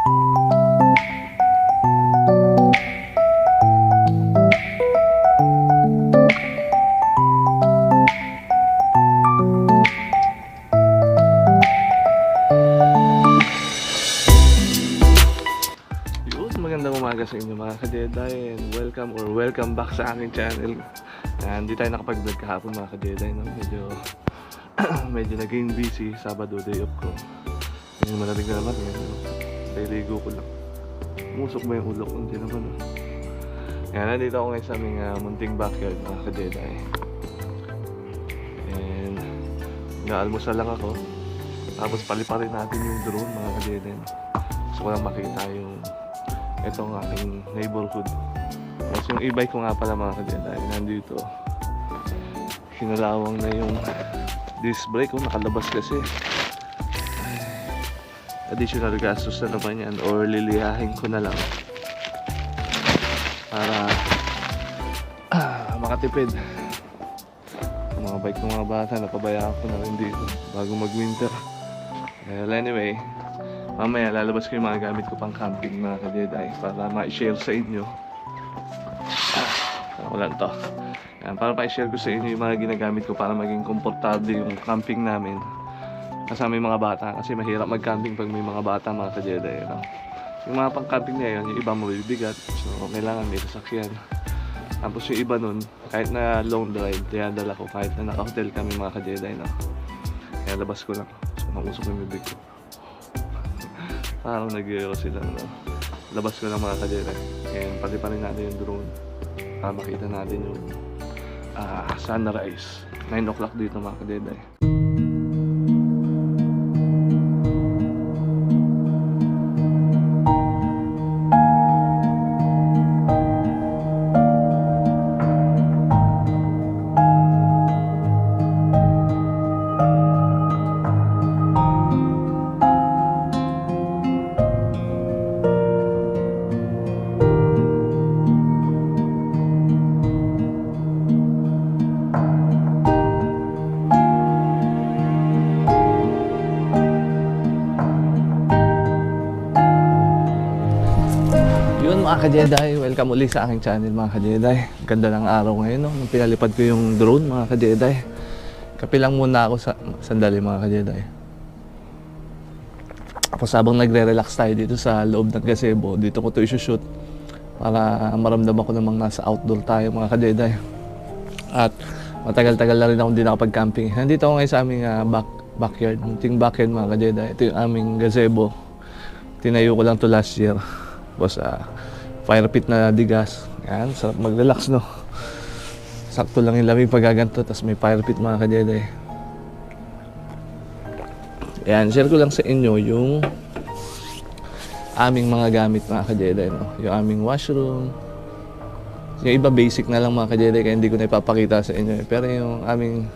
Magandang umaga sa inyo mga ka-Jedi, and welcome back sa aking channel. Hindi tayo nakapag-vlog kahapon mga ka-Jedi, no? Medyo naging busy. Sabado, day off ko. Ngayon malamig na naman ngayon, no? Liligo ko lang. Umusok ba yung ulo ko? Hindi naman, no? Nandito ako ngayon sa aming munting backyard mga ka-Jedi. And naalmusal lang ako. Tapos paliparin natin yung drone mga ka-Jedi, no? Gusto ko lang makita yung itong aking neighborhood. Tapos yung e-bike ko nga pala mga ka-Jedi, nandito. Kinalawang na yung disc brake ko, nakalabas kasi. Additional gastos na naman yan, or lilihahin ko na lang para makatipid. Yung mga bike ng mga bata, napabayaan ko na rin dito bago mag-winter. Well, anyway, mamaya lalabas ko yung mga gamit ko pang camping mga ka-Jedi para ma-share sa inyo. Ako lang to. Para ma-share ko sa inyo yung mga ginagamit ko para maging komportable yung camping namin kasama yung mga bata, kasi mahirap mag-camping pag may mga bata mga ka-Jedi, no? Yung mga pang-camping na yun, yung iba mabibigat, so kailangan may sasakyan. Tapos yung iba nun, kahit na long drive, dinadala ko kahit na naka-hotel kami mga ka-Jedi, no? Kaya labas ko lang, so nakusok yung bibig ko. Parang nag-iiro sila, no? Labas ko ng mga ka-Jedi. And pati pa rin natin yung drone para makita natin yung sunrise. 9 o'clock dito mga ka-Jedi. Mga ka-Jedi, welcome ulit sa aking channel mga ka-Jedi. Ganda ng araw ngayon, no? Nung pinalipad ko yung drone mga ka-Jedi. Kapilang muna ako sa sandali mga ka-Jedi. Tapos habang nagre-relax tayo dito sa loob ng gazebo, dito ko ito isushoot para maramdaman ko namang nasa outdoor tayo mga ka-Jedi. At matagal-tagal na rin ako hindi nakapag-camping. Nandito ako ngayon sa aming backyard, munting backyard mga ka-Jedi. Ito yung aming gazebo. Tinayo ko lang to last year. Tapos fire pit na digas. Yan, sarap mag-relax, no? Sakto lang yung lamig pag gaganto, tapos may fire pit mga ka-Jedi. Yan, share ko lang sa inyo yung aming mga gamit mga ka-Jedi, no? Yung aming washroom. Yung iba basic na lang mga ka-Jedi, kaya hindi ko na ipapakita sa inyo. Pero yung aming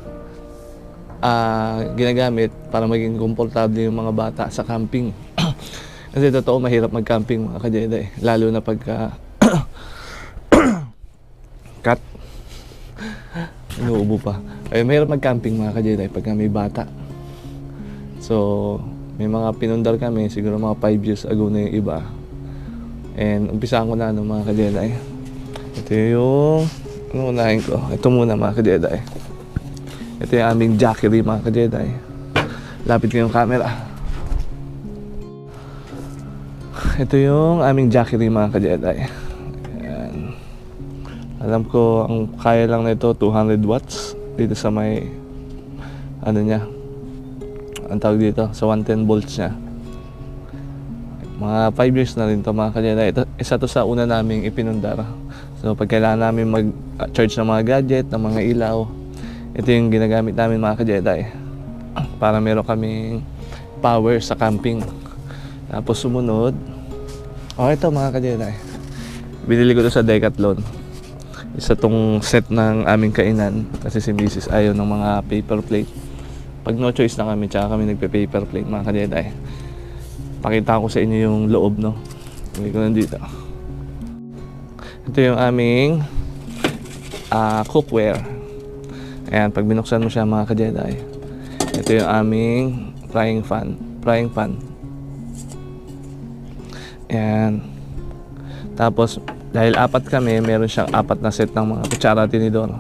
ginagamit para maging komportable yung mga bata sa camping. Kasi totoo, mahirap mag-camping mga ka-Jedi. Lalo na pagka cut. Inuubo pa. Ay, mahirap mag-camping mga ka-Jedi pagka may bata. So, may mga pinundar kami. Siguro mga 5 years ago na yung iba. And umpisaan ko na mga ka-Jedi. Ito yung unahin ko. Ito muna mga ka-Jedi. Ito yung aming jackery mga ka-Jedi. Lapit ko yung camera. Ito yung aming jackery mga ka-Jedi. Ayan. Alam ko ang kaya lang nito 200 watts dito sa may ano niya, ang tawag dito sa 110 volts niya. Mga 5 years na rin to mga ka-Jedi. Ito, isa to sa una naming ipinundar. So pag kailangan namin mag-charge ng mga gadget, ng mga ilaw, ito yung ginagamit namin mga ka-Jedi para meron kaming power sa camping. Tapos sumunod, ito mga ka-Jedi, binili ko to sa Decathlon. Isa tong set ng aming kainan kasi si Mrs. ayaw ng mga paper plate. Pag no choice na kami, tsaka kami nagpe-paper plate mga ka-Jedi. Pakita ko sa inyo yung loob, no? Hindi ko nandito. Ito yung aming cookware. Ayan, pag binuksan mo siya mga ka-Jedi, ito yung aming frying pan. Yan. Tapos, dahil apat kami, meron siyang apat na set ng mga kutsara tinidor.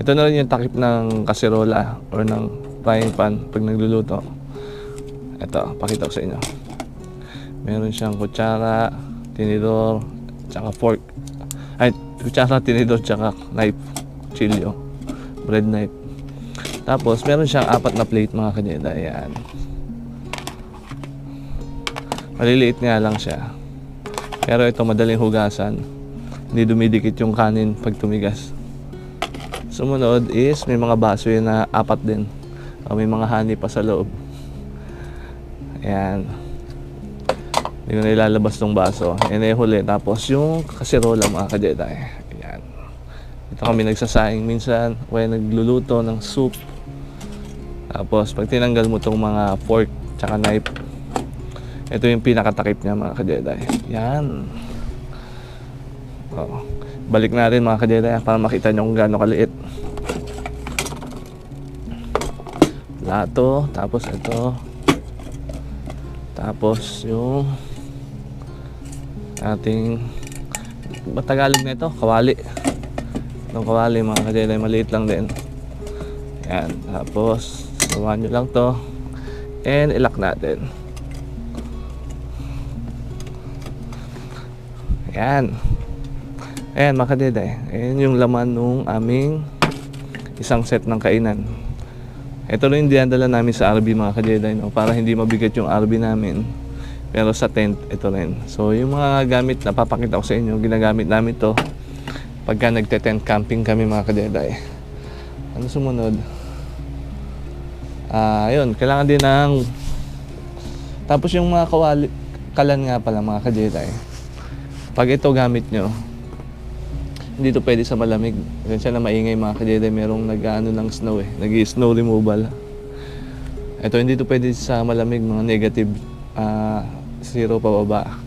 Ito na rin yung takip ng kaserola or ng frying pan pag nagluluto. Ito, pakita ko sa inyo. Meron siyang kutsara, tinidor, tsaka fork. Ay, kutsara, tinidor, tsaka knife, chilyo, bread knife. Tapos, meron siyang apat na plate mga kajeda. Ayan. Maliliit nga lang siya. Pero ito, madaling hugasan. Hindi dumidikit yung kanin pag tumigas. Sumunod is, may mga baso yun na apat din. May mga honey pa sa loob. Ayan. Hindi ko na ilalabas tong baso. Yan ay huli. Tapos yung kaserola mga kajeda. Ayan. Ito kami nagsasaing minsan. Kaya nagluluto ng soup. Tapos pag tinanggal mo tong mga fork tsaka knife, ito yung pinakatakip niya mga kajeda. Yan. Balik natin mga kajeda para makita nyo kung gaano kaliit. Plato. Tapos ito. Tapos yung ating Tagalog na ito, kawali. Itong kawali mga kajeda, maliit lang din. Yan. Tapos gawa nyo lang to and ilak natin. Yan. Ayan mga kajeda, ayan yung laman nung aming isang set ng kainan. Ito rin yung dinadala namin sa RV mga kajeda, no? Para hindi mabigat yung RV namin. Pero sa tent, ito rin. So yung mga gamit na papakita ko sa inyo, ginagamit namin to pagka nagte-tent camping kami mga kajeda. Ano sumunod? Ayun, kailangan din ng... Tapos yung mga kalan nga pala mga kajeda. Pag ito gamit nyo, hindi to pwede sa malamig. Ganyan siya na maingay mga kajeda. Merong nag-ano ng snow nag-snow removal. Ito hindi to pwede sa malamig, mga negative 0 pababa.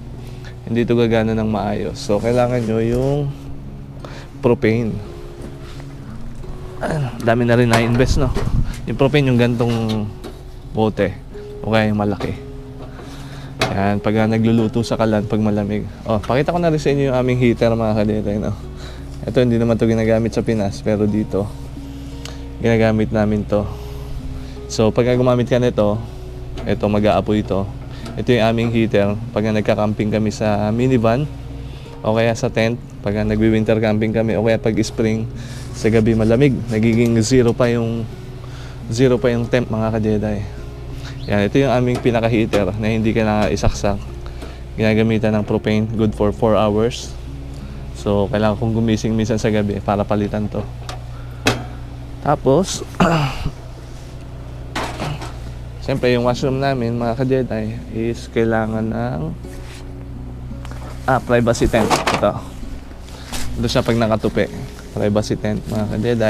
Hindi to gagana ng maayos. So kailangan nyo yung propane. Dami na rin na-invest, no? Yung propane yung gantong bote o kaya yung malaki. Yan, pag nagluluto sa kalan pag malamig. Pakita ko na rin sa inyo yung aming heater mga kajeda, no? Ito hindi naman to ginagamit sa Pinas, pero dito ginagamit namin to. So pag gumamit ka nito, ito mag-aapoy ito. Ito yung aming heater pag nagka-camping kami sa minivan o kaya sa tent, pag nagwi-winter camping kami o kaya pag spring sa gabi malamig, nagiging 0 pa yung temp mga kajeda. Yan, ito yung aming pinaka-heater na hindi ka na isaksak. Ginagamitan ng propane, good for 4 hours. So, kailangan kong gumising minsan sa gabi para palitan to. Tapos, siyempre yung washroom namin mga kajeda is kailangan ng privacy tent. Ito siya pag nakatupi. Privacy tent mga kajeda.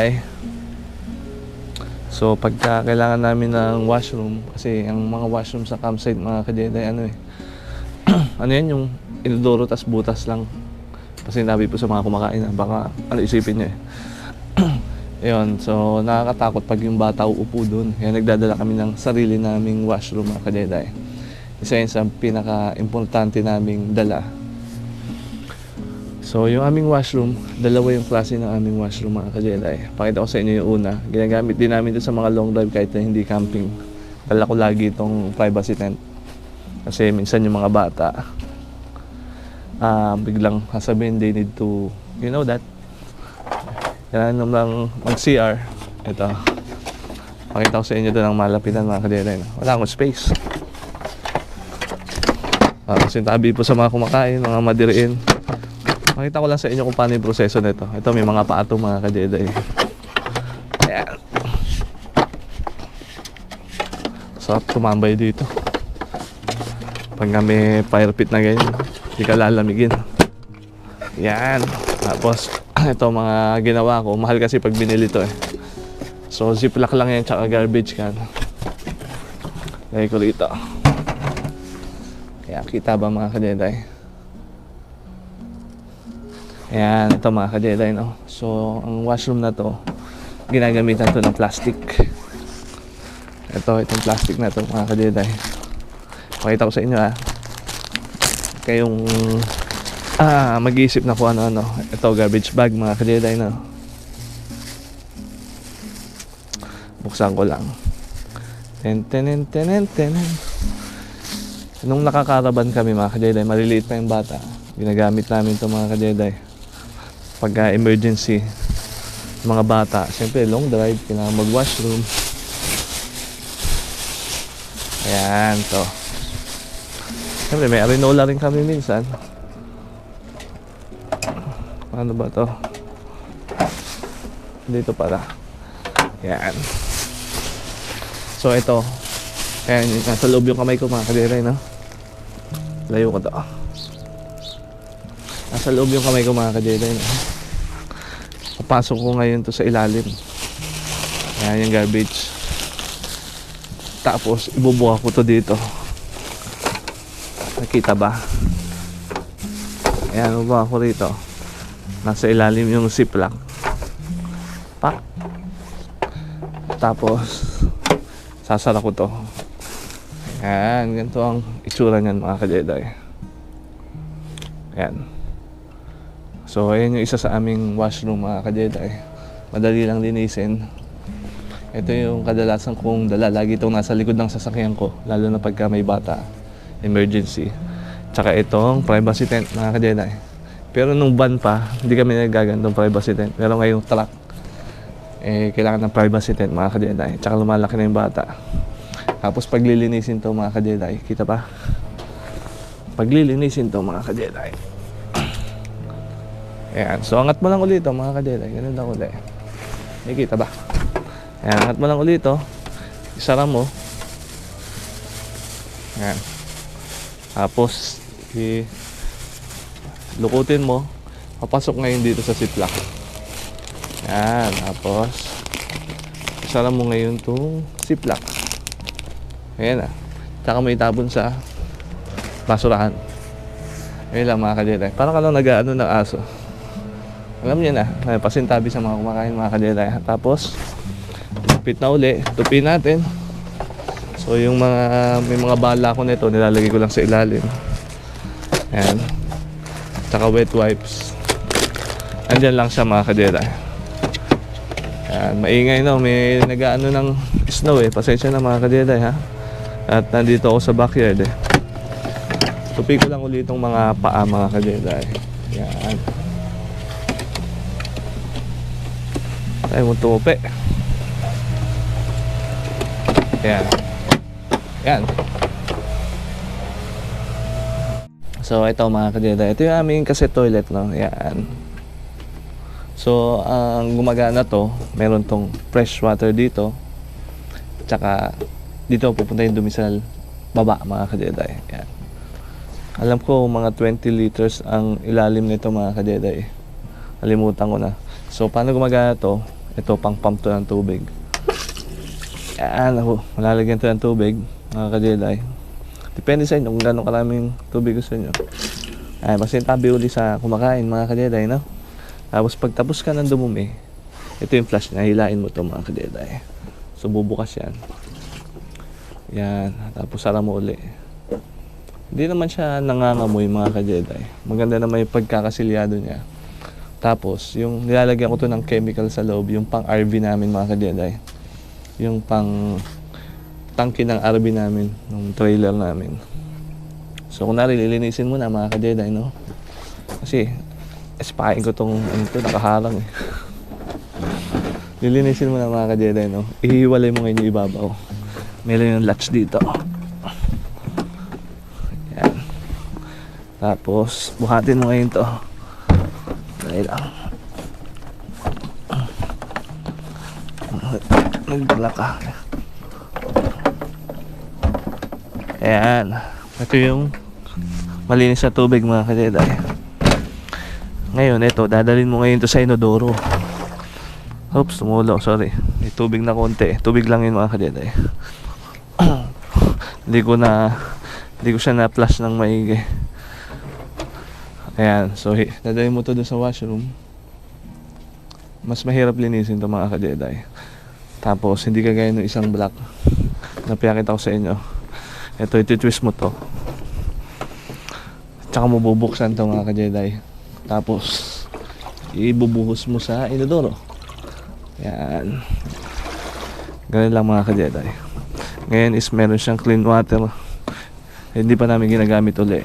So pagka kailangan namin ng washroom, kasi ang mga washroom sa campsite mga kajeda ano yan, yung inodoro tas butas lang. Kasi sinabi po sa mga kumakain baka isipin nyo Ayun, so nakakatakot pag yung bata uupo doon. Kaya nagdadala kami ng sarili naming washroom mga kajeda. Isa yun sa pinaka-importante naming dala. So yung aming washroom, dalawa yung klase ng aming washroom mga kajeda. Pakita ko sa inyo yung una. Ginagamit din namin ito sa mga long drive kahit na hindi camping. Dala ko lagi itong privacy tent. Kasi minsan yung mga bata biglang sasabihin they need to, you know that, kailangan lang mag-CR. Ito, pakita ko sa inyo ito ng malapitan mga kajeda. Wala akong space. Sintabi po sa mga kumakain, mga madiriin. Makita ko lang sa inyo kung paano yung proseso nito. Ito may mga paato mga kajeda. Ayan. Sarap tumambay dito. Pag may fire pit na ganyan, hindi ka lalamigin. Yan. Tapos ito mga ginawa ko. Mahal kasi pag binili to So ziplock lang yan tsaka garbage can. Lagay ko rito. Kaya kita ba mga kajeda? Ayan, ito mga kajeda, no? So, ang washroom na to, ginagamitan to ng plastic. Itong plastic na to mga kajeda. Pakita ko sa inyo kayong mag-iisip na kung ano. Ito, garbage bag mga ka-Jedi, no? Buksan ko lang. Ten. Nung nakakaraban kami mga ka-Jedi, maliliit pa yung bata, ginagamit namin ito mga ka-Jedi pagka emergency. Mga bata, siyempre long drive, kailangan mag-washroom. Ayan, to. Siyempre may arinola rin kami minsan. Ano ba to? Dito pala. Ayan. So ito, ayan, nasa loob yung kamay ko mga ka-Jedi, no? Layo ko to. Nasa loob yung kamay ko mga ka-Jedi, no? Papasok ko ngayon to sa ilalim. Ayan yung garbage. Tapos ibubuha ko to dito. Nakita ba? Ayan, ibubuha ko rito. Nasa ilalim yung ziplock. Pa. Tapos sasara ko to. Ayan, ganito ang itsura niyan mga ka-Jedi. Ayan. So, ayan yung isa sa aming washroom mga ka-Jedi. Madali lang linisin. Ito yung kadalasan kong dala. Lagi itong nasa likod ng sasakyan ko. Lalo na pagka may bata. Emergency. Tsaka itong privacy tent mga ka-Jedi. Pero nung van pa, hindi kami nagagandong privacy tent. Pero ngayong truck, kailangan ng privacy tent mga ka-Jedi. Tsaka lumalaki na yung bata. Tapos paglilinisin to mga ka-Jedi. Kita ba? Paglilinisin to mga ka-Jedi. Ayan, so angat mo lang ulit mga ka-Jedi. Ganun lang ulit. Nakikita ba? Ayan, angat mo lang ulit isara mo. Ayan. Tapos lukutin mo. Papasok ngayon dito sa ziplock. Ayan, tapos isara mo ngayon itong ziplock. Ayan Tsaka mo itabon sa basurahan. Ayan lang mga ka-Jedi. Parang ka lang nag-ano ng aso. Alam niyo na, may pasintabi sa mga kumakain mga ka-Jedi. Tapos, tupit na uli, tupin natin. So yung may mga bala ko nito, nilalagay ko lang sa ilalim. Ayan. Tsaka wet wipes. Andyan lang siya mga ka-Jedi. Ayan, maingay no, may nag-ano ng snow Pasensya na mga ka-Jedi ha. At nandito ako sa backyard Tupi ko lang ulit itong mga paa mga ka-Jedi. Ayan. Tayo mo tumupi. Ayan. Ayan. So ito mga ka-Jedi, ito yung aming cassette toilet no. Ayan. So ang gumagana to, meron tong fresh water dito. Tsaka dito pupunta yung dumi sa baba mga ka-Jedi. Ayan. Alam ko mga 20 liters ang ilalim nito mga ka-Jedi. Kalimutan ko na. So paano gumagana to? Ito pang pump to ng tubig. Ayan ako, malalagyan to ng tubig mga ka-Jedi. Depende sa inyo kung gano'ng karaming tubig gusto nyo. Ay, masintabi uli sa kumakain mga ka-Jedi, no? Tapos pagtapos ka ng dumumi, ito yung flash na, hilain mo to mga ka-Jedi. So bubukas yan. Yan, tapos sara mo uli. Hindi naman siya nangangamoy mga ka-Jedi. Maganda naman yung pagkakasilyado niya. Tapos, yung nilalagyan ko to ng chemical sa loob, yung pang RV namin mga ka-Jedi. Yung pang tangke ng RV namin, ng trailer namin. So, kunwari, lilinisin mo na mga ka-Jedi, no? Kasi, espain ko tong, nakaharang Lilinisin mo na mga ka-Jedi, no? Ihiwalay mo ngayon yung ibabaw. Meron yung latch dito. Yan. Tapos, buhatin mo ngayon to. Dahil lang. Nagdala ka. Ayan. Ito yung malinis na tubig mga ka-Jedi. Ngayon, ito, dadalhin mo ngayon to sa inodoro. Oops, tumulo. Sorry. May tubig na konti. Tubig lang yun mga ka-Jedi. Hindi ko siya na-flush ng maigi. Ayan. So, dadalhin mo to doon sa washroom. Mas mahirap linisin to mga ka-Jedi. Tapos, hindi kagaya ng isang block na pinakita ko sa inyo. Ito, iti-twist mo to. Tsaka mo bubuksan to mga ka-Jedi. Tapos, ibubuhos mo sa inodoro. Yan. Ganun lang mga ka-Jedi. Ngayon is meron siyang clean water. Hindi pa namin ginagamit uli.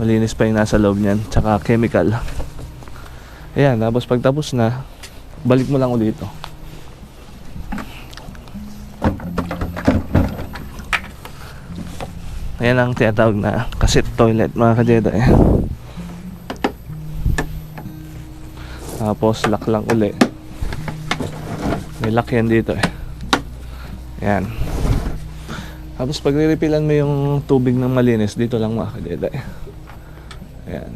Malinis pa yung nasa loob niyan. Tsaka chemical. Ayan, tapos pagtapos na, balik mo lang ulit ito. Ayan ang tinatawag na cassette toilet mga ka-Jedi. Tapos lock lang uli. May lock yan dito eh. Ayan. Tapos pag re-refillan mo yung tubig ng malinis, dito lang mga ka-Jedi. Ayan.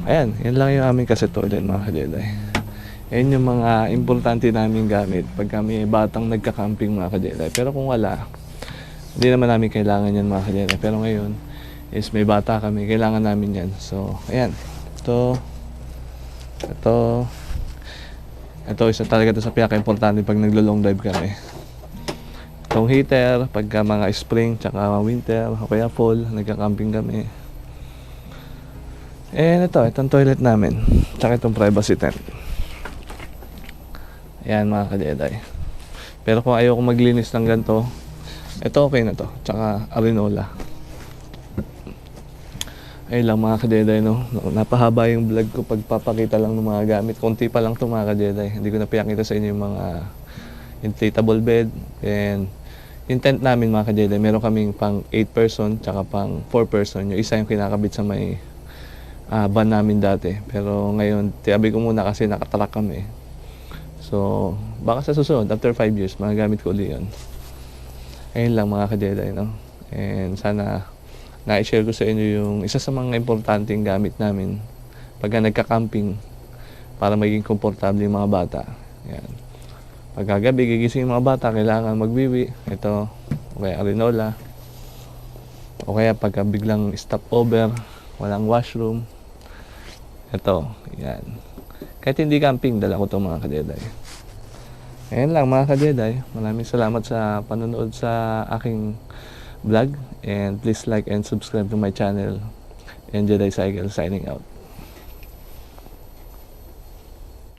Ayan, yan lang yung aming cassette toilet mga ka-Jedi. Ayan yung mga importante namin gamit pag kami batang nagka-camping mga ka-Jedi. Pero kung wala, hindi naman namin kailangan yan mga ka-Jedi. Pero ngayon is may bata kami, kailangan namin yan. So, ayan. Ito isa talaga ito sa pinaka-importante pag naglo-long drive kami. Itong heater, pagka mga spring, tsaka winter, o kaya fall, nagka-camping kami. And itong toilet namin, tsaka itong privacy tent. Ayan mga ka-Jedi. Pero kung ayaw ko maglinis ng ganito, ito okay na to, tsaka arenola. Ayun lang mga ka-Jedi, no? Napahaba yung vlog ko pagpapakita lang ng mga gamit. Konti pa lang to mga ka-Jedi. Hindi ko na pinakita sa inyo yung mga inflatable bed. And yung tent namin mga ka-Jedi, meron kaming pang 8 person tsaka pang 4 person. Yung isa yung kinakabit sa may van namin dati. Pero ngayon, tiyabi ko muna kasi nakatrack kami. So, baka sa susunod, after 5 years, magagamit ko ulit yun. Ayun lang mga ka-Jedi, no? And sana na-share ko sa inyo yung isa sa mga importanteng gamit namin pagka nagka-camping para maging komportable yung mga bata. Yan. Pagkagabi, gigising yung mga bata, kailangan magwiwi. Ito, o kaya arenola. O kaya pagka biglang stop over, walang washroom. Ito, yan. Kahit hindi camping, dala ko ito mga ka-Jedi. Ayan lang mga ka-Jedi. Maraming salamat sa panonood sa aking vlog. And please like and subscribe to my channel. And Jedi Cycle signing out.